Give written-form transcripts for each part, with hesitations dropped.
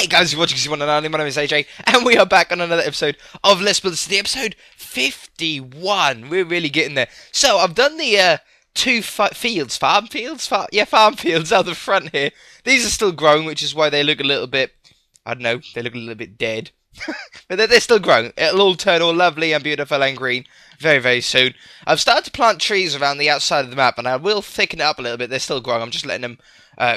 Hey guys, you're watching C1 and only. My name is AJ, and we are back on another episode of Let's Build City, episode 51. We're really getting there. So I've done the farm fields out the front here. These are still growing, which is why they look a little bit, I don't know, they look a little bit dead. But they're still growing. It'll all turn all lovely and beautiful and green very, very soon. I've started to plant trees around the outside of the map, and I will thicken it up a little bit. They're still growing. I'm just letting them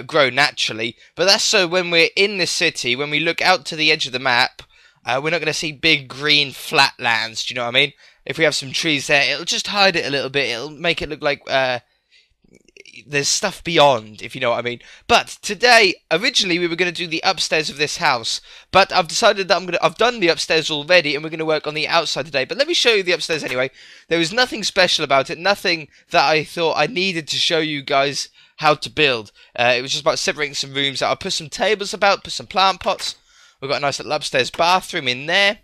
grow naturally. But that's so when we're in the city, when we look out to the edge of the map, we're not going to see big green flatlands. Do you know what I mean? If we have some trees there, it'll just hide it a little bit. It'll make it look like there's stuff beyond, if you know what I mean. But today, originally we were going to do the upstairs of this house, but I've decided that I've done the upstairs already, and we're going to work on the outside today. But let me show you the upstairs anyway. There was nothing special about it, nothing that I thought I needed to show you guys how to build. It was just about separating some rooms out. I put some tables about, put some plant pots. We've got a nice little upstairs bathroom in there.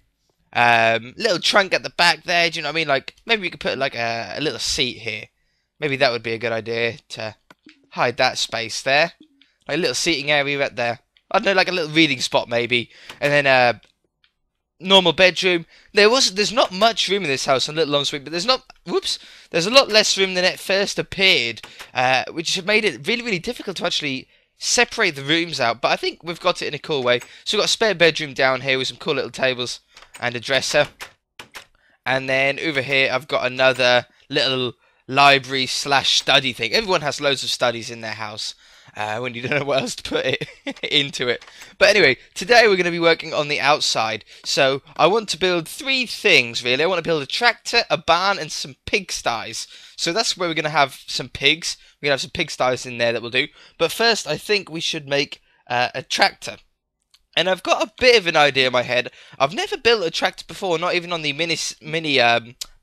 Little trunk at the back there. Do you know what I mean? Like maybe we could put like a little seat here. Maybe that would be a good idea to hide that space there. Like a little seating area right there. I don't know, like a little reading spot maybe. And then a normal bedroom. There's not much room in this house on Little Ensuite, but there's a lot less room than it first appeared, which made it really, really difficult to actually separate the rooms out. But I think we've got it in a cool way. So we've got a spare bedroom down here with some cool little tables and a dresser. And then over here I've got another little library slash study thing. Everyone has loads of studies in their house when you don't know what else to put it into it. But anyway, today we're going to be working on the outside. So I want to build three things really. I want to build a tractor, a barn, and some pigsties. So that's where we're going to have some pigs. We're going to have some pigsties in there that we'll do. But first I think we should make a tractor. And I've got a bit of an idea in my head. I've never built a tractor before, not even on the mini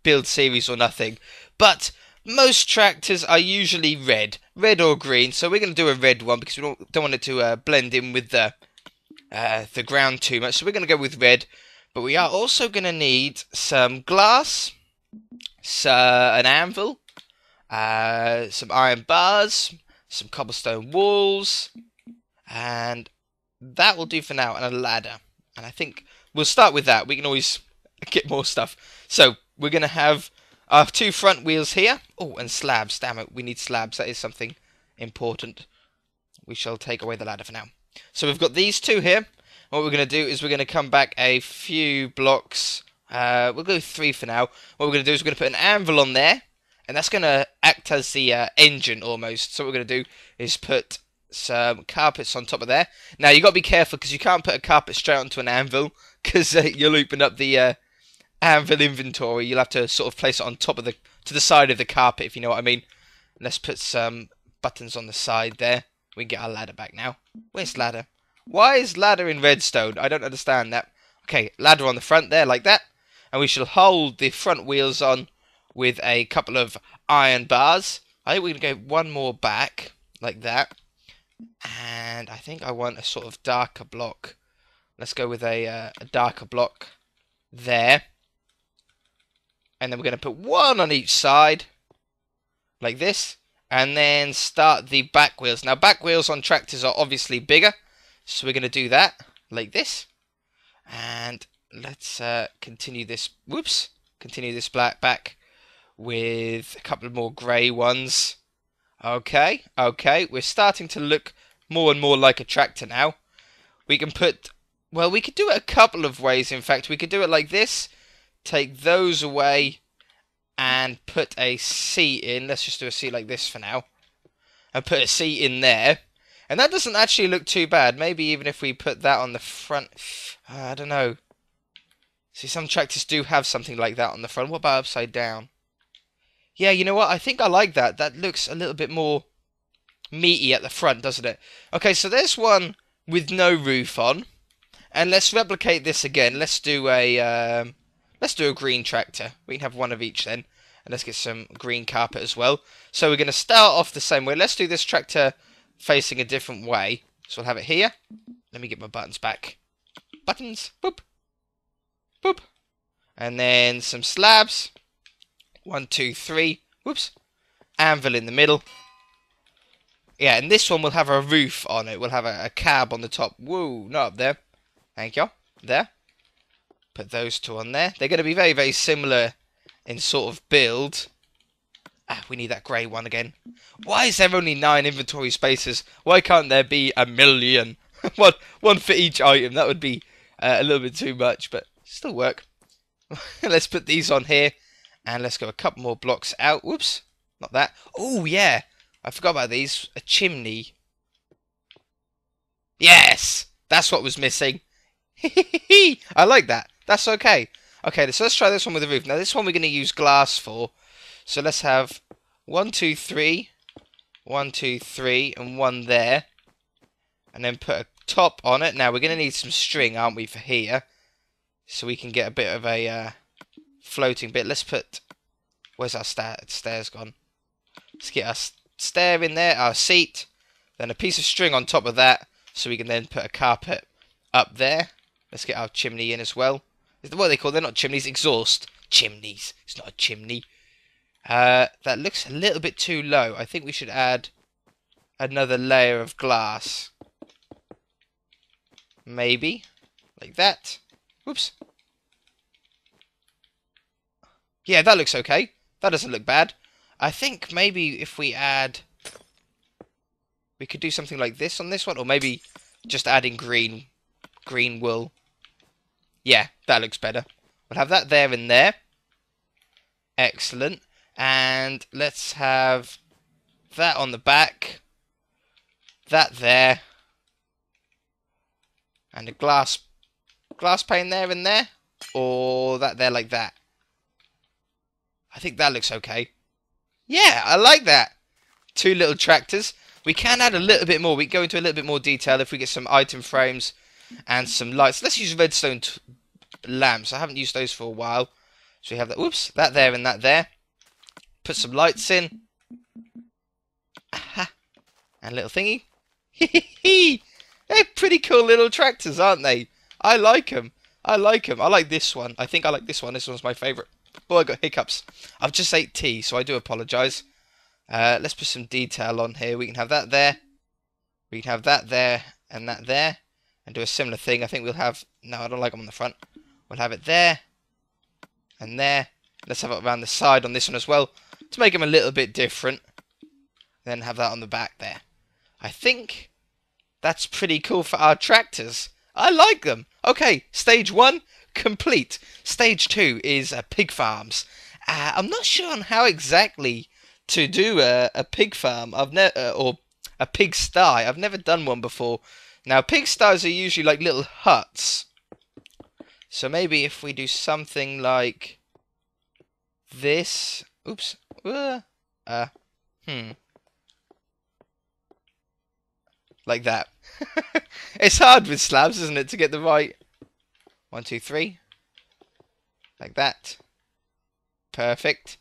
build series or nothing. But most tractors are usually red or green, so we're going to do a red one because we don't want it to blend in with the ground too much. So we're going to go with red, but we are also going to need some glass, an anvil, some iron bars, some cobblestone walls, and that will do for now, and a ladder. And I think we'll start with that. We can always get more stuff. So we're going to have our two front wheels here. Oh, and slabs. Damn it, we need slabs. That is something important. We shall take away the ladder for now. So we've got these two here. What we're going to do is we're going to come back a few blocks. We'll go 3 for now. What we're going to do is we're going to put an anvil on there. And that's going to act as the engine almost. So what we're going to do is put some carpets on top of there. Now, you've got to be careful because you can't put a carpet straight onto an anvil. Because you'll open up the anvil inventory. You'll have to sort of place it on top of to the side of the carpet, if you know what I mean. Let's put some buttons on the side there. We can get our ladder back now. Where's ladder? Why is ladder in redstone? I don't understand that. Okay, ladder on the front there, like that. And we shall hold the front wheels on with a couple of iron bars. I think we're going to go one more back, like that. And I think I want a sort of darker block. Let's go with a darker block there. And then we're going to put one on each side, like this, and then start the back wheels. Now, back wheels on tractors are obviously bigger, so we're going to do that, like this. And let's continue this, continue this black back with a couple of more grey ones. Okay, we're starting to look more and more like a tractor now. We can put, well, we could do it a couple of ways, in fact. We could do it like this. Take those away and put a seat in. Let's just do a seat like this for now. And put a seat in there. And that doesn't actually look too bad. Maybe even if we put that on the front. I don't know. See, some tractors do have something like that on the front. What about upside down? Yeah, you know what? I think I like that. That looks a little bit more meaty at the front, doesn't it? Okay, so there's one with no roof on. And let's replicate this again. Let's do a green tractor. We can have one of each then. And let's get some green carpet as well. So we're going to start off the same way. Let's do this tractor facing a different way. So we'll have it here. Let me get my buttons back. Buttons. Boop. Boop. And then some slabs. 1, 2, 3. Whoops. Anvil in the middle. Yeah, and this one will have a roof on it. We'll have a cab on the top. Whoa, not up there. Thank you. There. Put those two on there. They're going to be very, very similar in sort of build. Ah, we need that grey one again. Why is there only 9 inventory spaces? Why can't there be 1,000,000? one for each item. That would be a little bit too much, but still work. Let's put these on here. And let's go a couple more blocks out. Whoops. Not that. Oh, yeah. I forgot about these. A chimney. Yes! That's what was missing. I like that. That's okay. Okay, so let's try this one with the roof. Now, this one we're going to use glass for. So let's have 1, 2, 3. 1, 2, 3. And 1 there. And then put a top on it. Now, we're going to need some string, aren't we, for here. So we can get a bit of a floating bit. Let's put... Where's our stairs gone? Let's get our stair in there. Our seat. Then a piece of string on top of that. So we can then put a carpet up there. Let's get our chimney in as well. What are they called? They're not chimneys. Exhaust. Chimneys. It's not a chimney. That looks a little bit too low. I think we should add another layer of glass. Maybe. Like that. Whoops. Yeah, that looks okay. That doesn't look bad. I think maybe if we add... We could do something like this on this one. Or maybe just adding green wool. Yeah, that looks better. We'll have that there and there. Excellent. And let's have that on the back. That there. And a glass pane there and there. Or that there like that. I think that looks okay. Yeah, I like that. 2 little tractors. We can add a little bit more. We can go into a little bit more detail if we get some item frames and some lights. Let's use redstone lamps. I haven't used those for a while. So we have that. Whoops, that there and that there. Put some lights in. Aha. And a little thingy. They're pretty cool little tractors, aren't they? I like them. I like them. I like this one. I think I like this one. This one's my favourite. Oh, I got hiccups. I've just ate tea, so I do apologise. Let's put some detail on here. We can have that there. We can have that there and that there. And do a similar thing. I think we'll have... No, I don't like them on the front. We'll have it there. And there. Let's have it around the side on this one as well. To make them a little bit different. Then have that on the back there. I think that's pretty cool for our tractors. I like them. Okay, stage 1, complete. Stage 2 is pig farms. I'm not sure on how exactly... to do a pig farm, or a pig sty. I've never done one before. Now, pig sties are usually like little huts. So maybe if we do something like this. Oops. Like that. It's hard with slabs, isn't it, to get the right. 1, 2, 3. Like that. Perfect.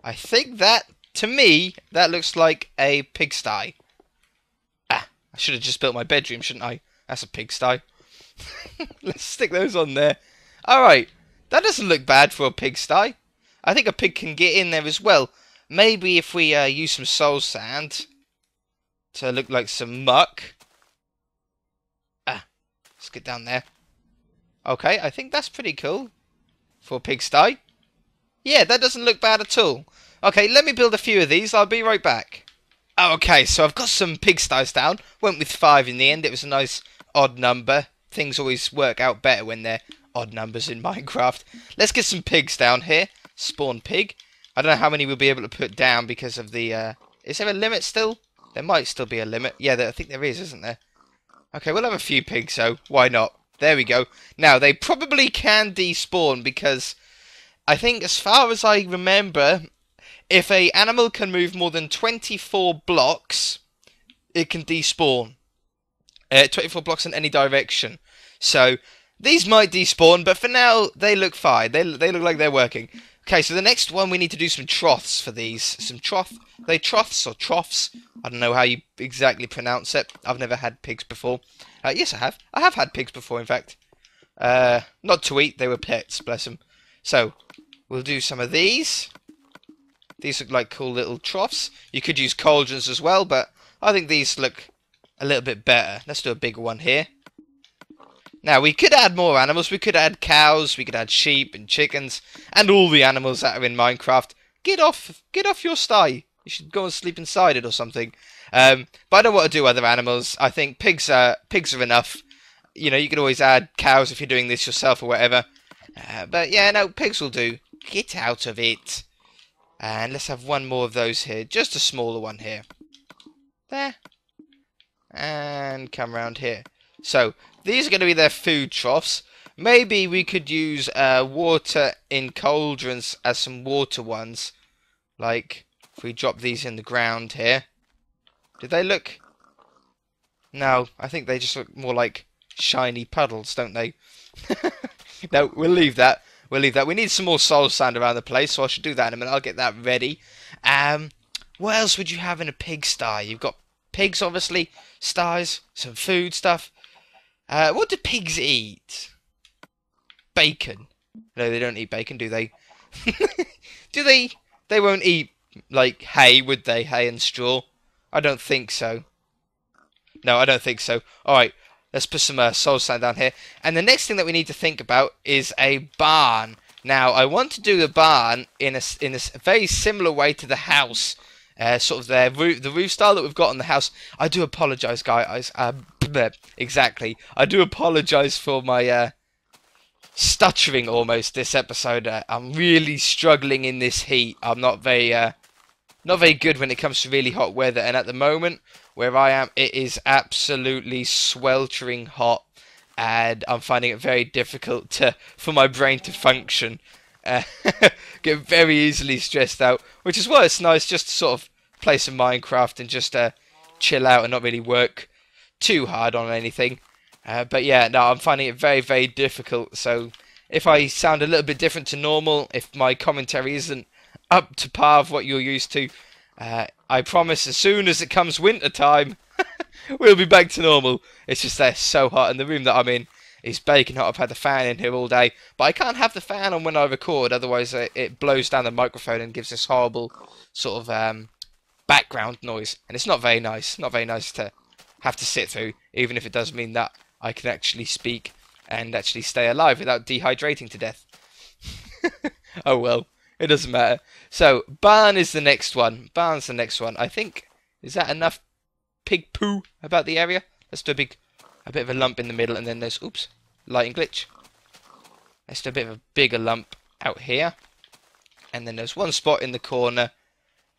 I think that, to me, that looks like a pigsty. Ah, I should have just built my bedroom, shouldn't I? That's a pigsty. Let's stick those on there. Alright, that doesn't look bad for a pigsty. I think a pig can get in there as well. Maybe if we use some soul sand to look like some muck. Ah, let's get down there. Okay, I think that's pretty cool for a pigsty. Yeah, that doesn't look bad at all. Okay, let me build a few of these. I'll be right back. Okay, so I've got some pigsties down. Went with 5 in the end. It was a nice odd number. Things always work out better when they're odd numbers in Minecraft. Let's get some pigs down here. Spawn pig. I don't know how many we'll be able to put down because of the... Is there a limit still? There might still be a limit. Yeah, I think there is, isn't there? Okay, we'll have a few pigs, so why not? There we go. Now, they probably can despawn because... I think, as far as I remember, if an animal can move more than 24 blocks, it can despawn. 24 blocks in any direction. So, these might despawn, but for now, they look fine. They look like they're working. Okay, so the next one, we need to do some troughs for these. Some they troughs or troughs? I don't know how you exactly pronounce it. I've never had pigs before. Yes, I have. I have had pigs before, in fact. Not to eat, they were pets, bless them. So, we'll do some of these. These look like cool little troughs. You could use cauldrons as well, but I think these look a little bit better. Let's do a bigger one here. Now, we could add more animals. We could add cows, we could add sheep and chickens, and all the animals that are in Minecraft. Get off your sty. You should go and sleep inside it or something. But I don't want to do other animals. I think pigs are enough. You know, you could always add cows if you're doing this yourself or whatever. But yeah, no, pigs will do. Get out of it. And let's have one more of those here. Just a smaller one here. There. And come around here. So, these are going to be their food troughs. Maybe we could use water in cauldrons as some water ones. Like, if we drop these in the ground here. Do they look... No, I think they just look more like shiny puddles, don't they? No, we'll leave that. We'll leave that. We need some more soul sand around the place, so I should do that in a minute. I'll get that ready. What else would you have in a pigsty? You've got pigs, obviously, styes, some food stuff. What do pigs eat? Bacon. No, they don't eat bacon, do they? Do they? They won't eat, like, hay, would they? Hay and straw? I don't think so. No, I don't think so. Alright, let's put some soul sand down here. And the next thing that we need to think about is a barn. Now, I want to do the barn in a very similar way to the house. Sort of the roof style that we've got on the house. I do apologise, guys. Exactly. I do apologise for my stuttering almost this episode. I'm really struggling in this heat. I'm not very good when it comes to really hot weather. And at the moment, where I am, it is absolutely sweltering hot. And I'm finding it very difficult for my brain to function. Get very easily stressed out, which is why it's nice just to sort of play some Minecraft and just chill out and not really work too hard on anything. But yeah, no, I'm finding it very, very difficult. So if I sound a little bit different to normal, if my commentary isn't up to par of what you're used to, I promise as soon as it comes winter time, we'll be back to normal. It's just they're so hot, and the room that I'm in is baking hot. I've had the fan in here all day, but I can't have the fan on when I record, otherwise it blows down the microphone and gives this horrible sort of background noise, and it's not very nice. Not very nice to have to sit through, even if it does mean that I can actually speak and actually stay alive without dehydrating to death. Oh well, it doesn't matter. So, barn is the next one. Barn's the next one. I think, is that enough pig poo about the area? Let's do a bit of a lump in the middle, and then there's, oops, lighting glitch. Let's do a bit of a bigger lump out here. And then there's one spot in the corner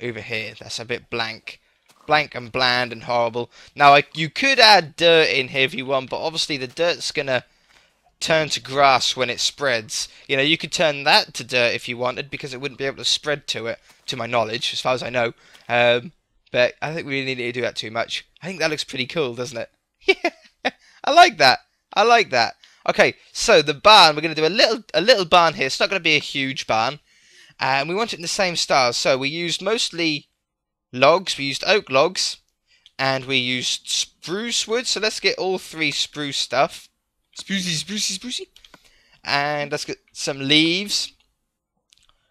over here. That's a bit blank. Blank and bland and horrible. Now, you could add dirt in here if you want, but obviously the dirt's going to turn to grass when it spreads. You know, you could turn that to dirt if you wanted, because it wouldn't be able to spread to it, to my knowledge, as far as I know. But I think we really need to do that too much. I think that looks pretty cool, doesn't it? Yeah, I like that. I like that. Okay, so the barn, we're going to do a little barn here. It's not going to be a huge barn. And we want it in the same style. So we used mostly logs. We used oak logs. And we used spruce wood. So let's get all 3 spruce stuff. Sprucey. And let's get some leaves.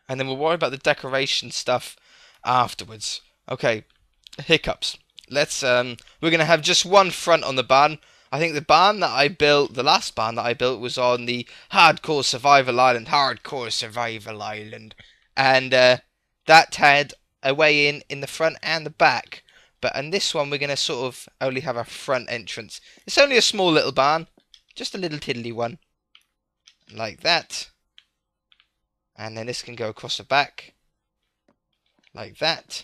And then we'll worry about the decoration stuff afterwards. Okay, hiccups. Let's we're going to have just one front on the barn. I think the barn that I built, the last barn that I built, was on the Hardcore Survival Island. And that had a way in the front and the back. But in this one, we're going to sort of only have a front entrance. It's only a small little barn. Just a little tiddly one. Like that. And then this can go across the back. Like that.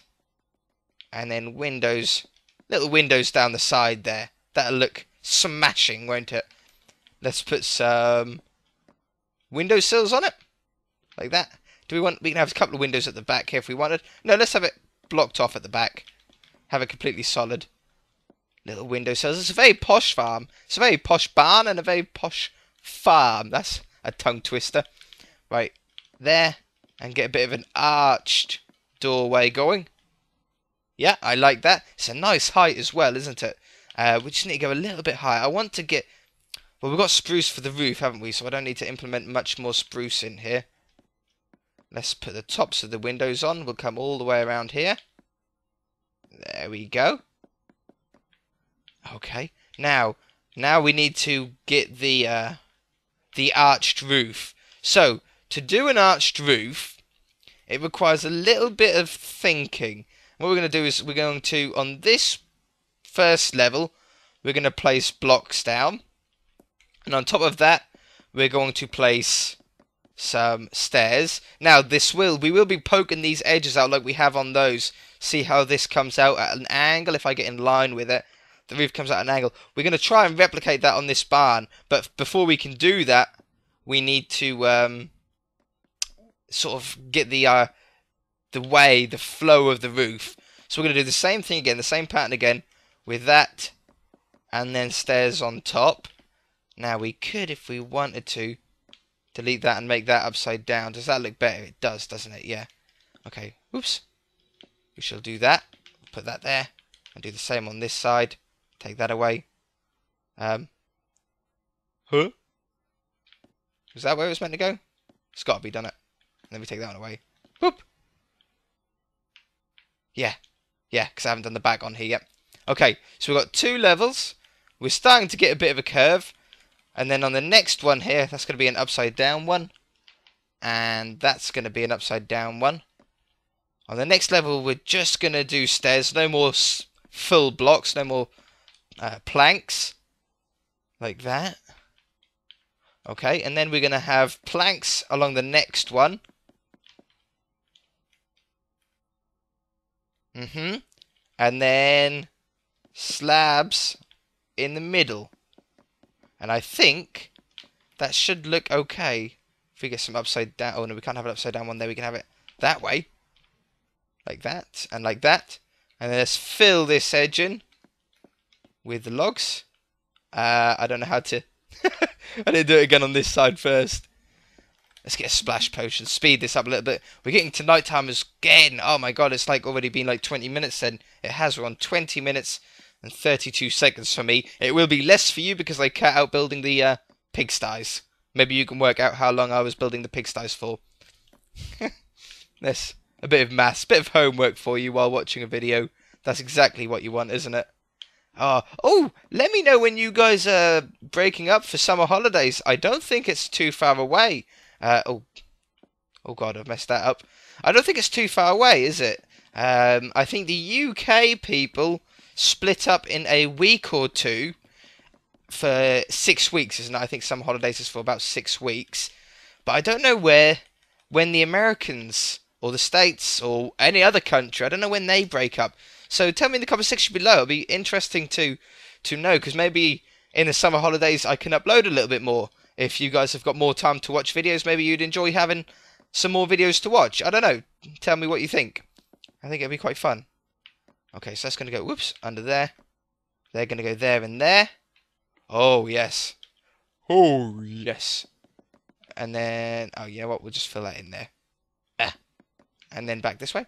And then windows. Little windows down the side there. That'll look smashing, won't it? Let's put some windowsills on it. Like that. We can have a couple of windows at the back here if we wanted. No, let's have it blocked off at the back. Have it completely solid. Little windowsills. It's a very posh farm. It's a very posh barn and a very posh farm. That's a tongue twister. Right, there. And get a bit of an arched doorway going. Yeah, I like that. It's a nice height as well, isn't it? We just need to go a little bit higher. I want to get... Well, we've got spruce for the roof, haven't we? So I don't need to implement much more spruce in here. Let's put the tops of the windows on. We'll come all the way around here. There we go. Okay. Now, Now we need to get the arched roof. So, to do an arched roof, it requires a little bit of thinking. What we're going to do is we're going to, on this first level, we're going to place blocks down. And on top of that, we're going to place some stairs. Now, we will be poking these edges out like we have on those. See how this comes out at an angle? If I get in line with it, the roof comes out at an angle. We're going to try and replicate that on this barn. But before we can do that, we need to sort of get the flow of the roof. So we're going to do the same thing again, the same pattern again, with that, and then stairs on top. Now we could, if we wanted to, delete that and make that upside down. Does that look better? It does, doesn't it? Yeah. Okay. Oops. We shall do that. Put that there. And do the same on this side. Take that away. Huh? Was that where it was meant to go? It's got to be, done it. Let me take that one away. Whoop. Yeah. Yeah, because I haven't done the back on here yet. Okay, so we've got 2 levels. We're starting to get a bit of a curve. And then on the next one here, that's going to be an upside down one. And that's going to be an upside down one. On the next level, we're just going to do stairs. No more full blocks. No more planks. Like that. Okay, and then we're going to have planks along the next one. And then slabs in the middle. And I think that should look okay. If we get some upside down... Oh, no, we can't have an upside down one there. We can have it that way. Like that. And like that. And then let's fill this edge in with the logs. I don't know how to... I didn't do it again on this side first. Let's get a splash potion. Speed this up a little bit. We're getting to night time again. Oh my god, it's like already been like 20 minutes then. It has. We're on 20 minutes and 32 seconds for me. It will be less for you because I cut out building the pigsties. Maybe you can work out how long I was building the pigsties for. That's a bit of maths, bit of homework for you while watching a video. That's exactly what you want, isn't it? Oh, let me know when you guys are breaking up for summer holidays. I don't think it's too far away. Oh god, I've messed that up. I don't think it's too far away, is it? I think the UK people split up in a week or two for 6 weeks, isn't it? I think some holidays is for about 6 weeks. But I don't know when the Americans or the States or any other country, I don't know when they break up. So tell me in the comment section below. It'll be interesting to know, because maybe in the summer holidays I can upload a little bit more. If you guys have got more time to watch videos, maybe you'd enjoy having some more videos to watch. I don't know. Tell me what you think. I think it'll be quite fun. Okay, so that's going to go, whoops, under there. They're going to go there and there. Oh, yes. Oh, yes. And then, oh, you know what? We'll just fill that in there. And then back this way.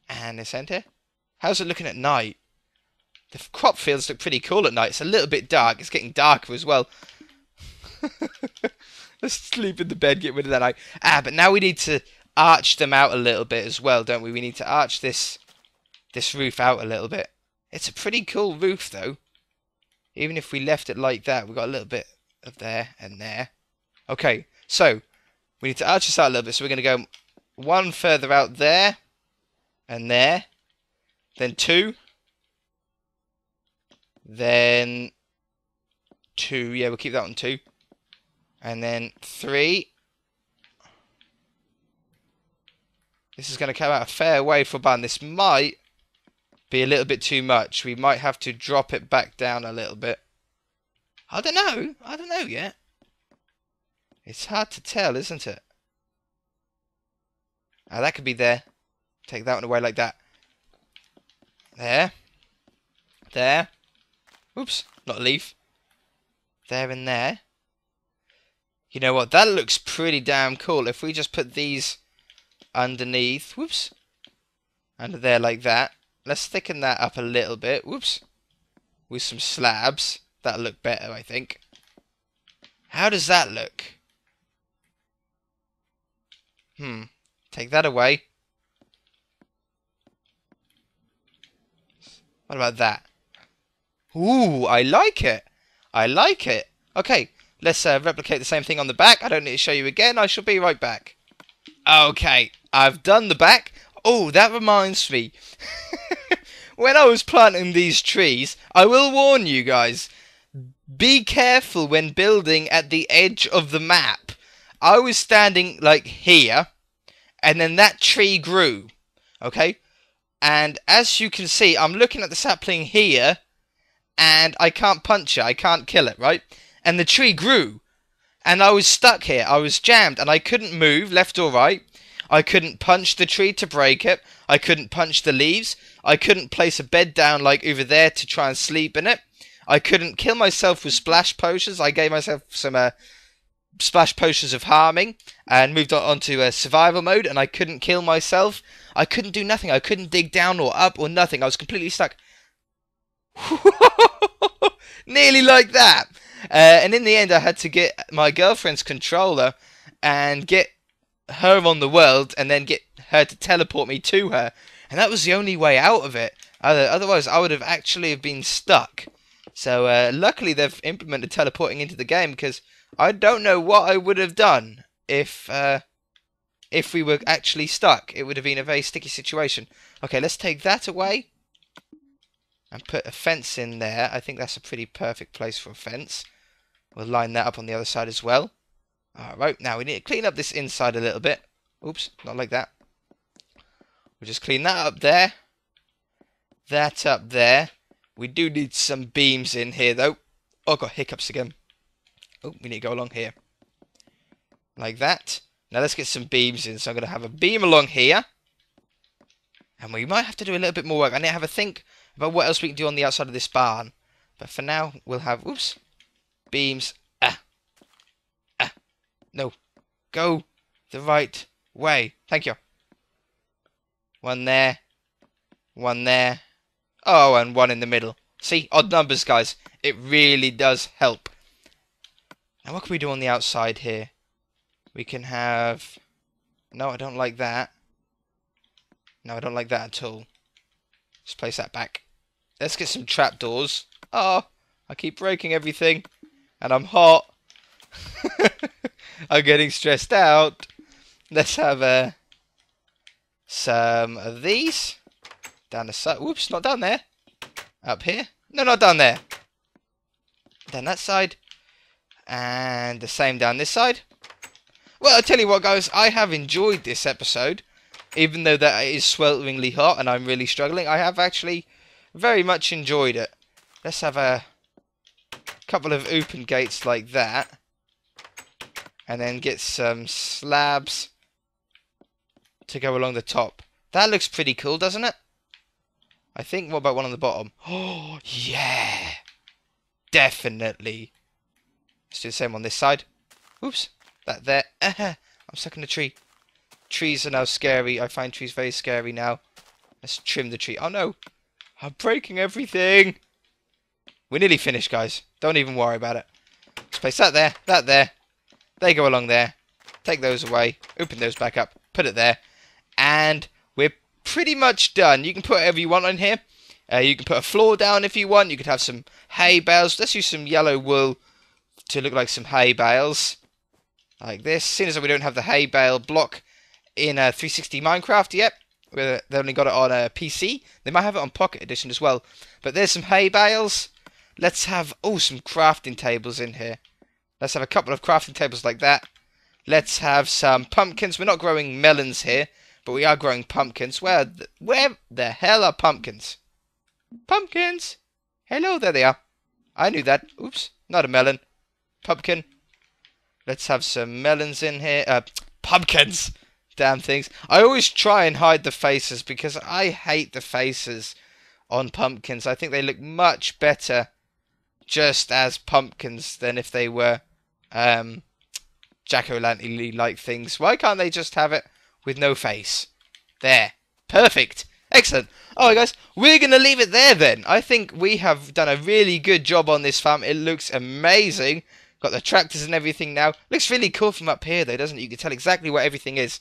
And this end here. How's it looking at night? The crop fields look pretty cool at night. It's a little bit dark. It's getting darker as well. Let's sleep in the bed, get rid of that night. But now we need to arch them out a little bit as well, don't we? We need to arch this roof out a little bit. It's a pretty cool roof, though. Even if we left it like that, we've got a little bit of there and there. Okay, so we need to arch this out a little bit. So we're going to go one further out there and there. Then 2. Then 2. Yeah, we'll keep that on 2. And then 3. This is going to come out a fair way for a barn. This might be a little bit too much. We might have to drop it back down a little bit. I don't know. I don't know yet. It's hard to tell, isn't it? That could be there. Take that one away like that. There. There. Oops, not a leaf. There and there. You know what? That looks pretty damn cool. If we just put these underneath. Whoops. Under there like that. Let's thicken that up a little bit. Whoops. With some slabs. That'll look better, I think. How does that look? Take that away. What about that? Ooh, I like it. I like it. Okay, let's replicate the same thing on the back. I don't need to show you again. I shall be right back. Okay, I've done the back. Oh, that reminds me. When I was planting these trees, I will warn you guys, be careful when building at the edge of the map. I was standing like here, and then that tree grew. Okay? And as you can see, I'm looking at the sapling here, and I can't punch it. I can't kill it, right? And the tree grew. And I was stuck here. I was jammed, and I couldn't move left or right. I couldn't punch the tree to break it. I couldn't punch the leaves. I couldn't place a bed down like over there to try and sleep in it. I couldn't kill myself with splash potions. I gave myself some splash potions of harming and moved on to survival mode, and I couldn't kill myself. I couldn't do nothing. I couldn't dig down or up or nothing. I was completely stuck. Nearly like that. And in the end, I had to get my girlfriend's controller and get her on the world and then get her to teleport me to her. And that was the only way out of it. Otherwise, I would have actually been stuck. So luckily, they've implemented teleporting into the game, because I don't know what I would have done if we were actually stuck. It would have been a very sticky situation. Okay, let's take that away and put a fence in there. I think that's a pretty perfect place for a fence. We'll line that up on the other side as well. Alright, now we need to clean up this inside a little bit. Oops, not like that. We'll just clean that up there. That up there. We do need some beams in here, though. Oh, I've got hiccups again. Oh, we need to go along here. Like that. Now let's get some beams in. So I'm going to have a beam along here. And we might have to do a little bit more work. I need to have a think about what else we can do on the outside of this barn. But for now, we'll have... Oops. Beams. No. Go the right way. Thank you. One there. One there. Oh, and one in the middle. See? Odd numbers, guys. It really does help. Now, what can we do on the outside here? We can have... No, I don't like that. No, I don't like that at all. Let's place that back. Let's get some trapdoors. Oh, I keep breaking everything. And I'm hot. I'm getting stressed out. Let's have some of these. Down the side. Whoops, not down there. Up here. No, not down there. Down that side. And the same down this side. Well, I tell you what, guys. I have enjoyed this episode. Even though that it is swelteringly hot and I'm really struggling, I have actually very much enjoyed it. Let's have a couple of open gates like that. And then get some slabs to go along the top. That looks pretty cool, doesn't it? I think, what about one on the bottom? Oh, yeah! Definitely. Let's do the same on this side. Oops. That there. I'm stuck in a tree. Trees are now scary. I find trees very scary now. Let's trim the tree. Oh, no. I'm breaking everything. We're nearly finished, guys. Don't even worry about it. Let's place that there. That there. They go along there. Take those away. Open those back up. Put it there. And we're pretty much done. You can put whatever you want on here. You can put a floor down if you want. You could have some hay bales. Let's use some yellow wool to look like some hay bales. Like this. Seeing as we don't have the hay bale block in 360 Minecraft yet. They only got it on a PC. They might have it on Pocket Edition as well. But there's some hay bales. Let's have, some crafting tables in here. Let's have a couple of crafting tables like that. Let's have some pumpkins. We're not growing melons here, but we are growing pumpkins. Where the hell are pumpkins? Pumpkins! Hello, there they are. I knew that. Oops, not a melon. Pumpkin. Let's have some melons in here. Pumpkins! Damn things. I always try and hide the faces because I hate the faces on pumpkins. I think they look much better just as pumpkins than if they were jack-o'-lantern like things. Why can't they just have it with no face? There. Perfect. Excellent. Alright, guys, we're going to leave it there then. I think we have done a really good job on this farm. It looks amazing. Got the tractors and everything now. Looks really cool from up here, though, doesn't it? You can tell exactly where everything is.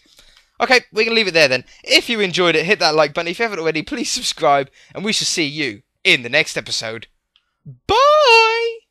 Okay, we're going to leave it there then. If you enjoyed it, hit that like button. If you haven't already, please subscribe. And we shall see you in the next episode. Bye!